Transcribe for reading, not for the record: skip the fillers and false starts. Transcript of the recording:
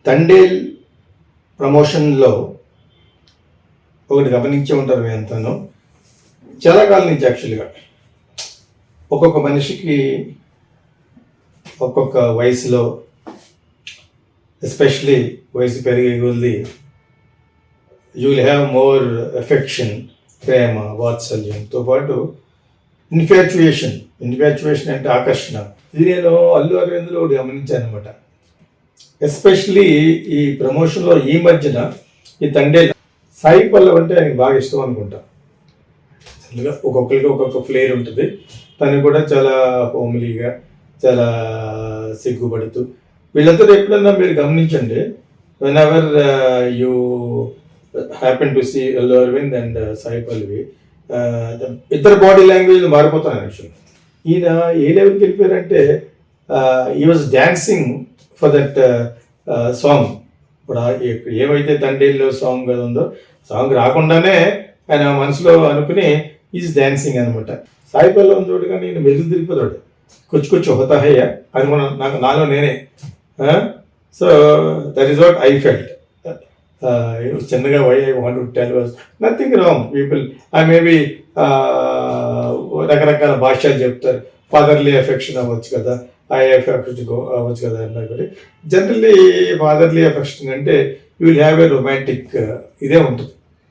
తండేల్ ప్రమోషన్లో ఒకటి గమనించే ఉంటారు మీ అంతాను. చాలా కాలం నుంచి యాక్చువల్గా ఒక్కొక్క మనిషికి ఒక్కొక్క వయసులో, ఎస్పెషలీ వయసు పెరిగే కొద్దీ you will have more affection, ప్రేమ, వాత్సల్యంతో పాటు ఇన్ఫాచ్యుయేషన్ అంటే ఆకర్షణ. ఇది నేను అల్లు అరవింద్లో ఒకటి గమనించాను అనమాట. ఎస్పెషలీ ఈ ప్రమోషన్లో ఈ మధ్యన ఈ తండేల్ సాయి పల్లవి అంటే ఆయనకి బాగా ఇష్టం అనుకుంటా. ఒక్కొక్కరికి ఒక్కొక్క ఫ్లేర్ ఉంటుంది. తను కూడా చాలా హోమ్లీగా, చాలా సిగ్గుపడుతూ, వీళ్ళందరూ ఎప్పుడన్నా మీరు గమనించండి, whenever you happen to see Allu Aravind and Sai Pallavi, ఇద్దరు బాడీ లాంగ్వేజ్ మారిపోతున్నాను యాక్చువల్లీ. ఈయన ఏ లెవెల్కి వెళ్ళిపోయారంటే ఈ was dancing for that song. ఇప్పుడు ఏమైతే తండేల్లో సాంగ్ ఉందో, సాంగ్ రాకుండానే ఆయన మనసులో అనుకుని ఈజ్ డాన్సింగ్ అనమాట. సాయి పల్లవి చూడగా నేను మెరుగు తిరిగిపోతాడు, కొంచెం హోతాహయ్య అది నాకు నాలో నేనే. So that is what I felt. చిన్నగా why I want to tell was nothing wrong. People maybe రకరకాల భాషలు చెప్తారు. ఫాదర్లీ ఎఫెక్షన్ అవ్వచ్చు కదా, ఐ ఎఫెక్షన్ అవ్వచ్చు కదా అన్నా కూడా జనరల్లీ ఫాదర్లీ ఎఫెక్షన్ అంటే you will have a romantic ఇదే ఉంటుంది.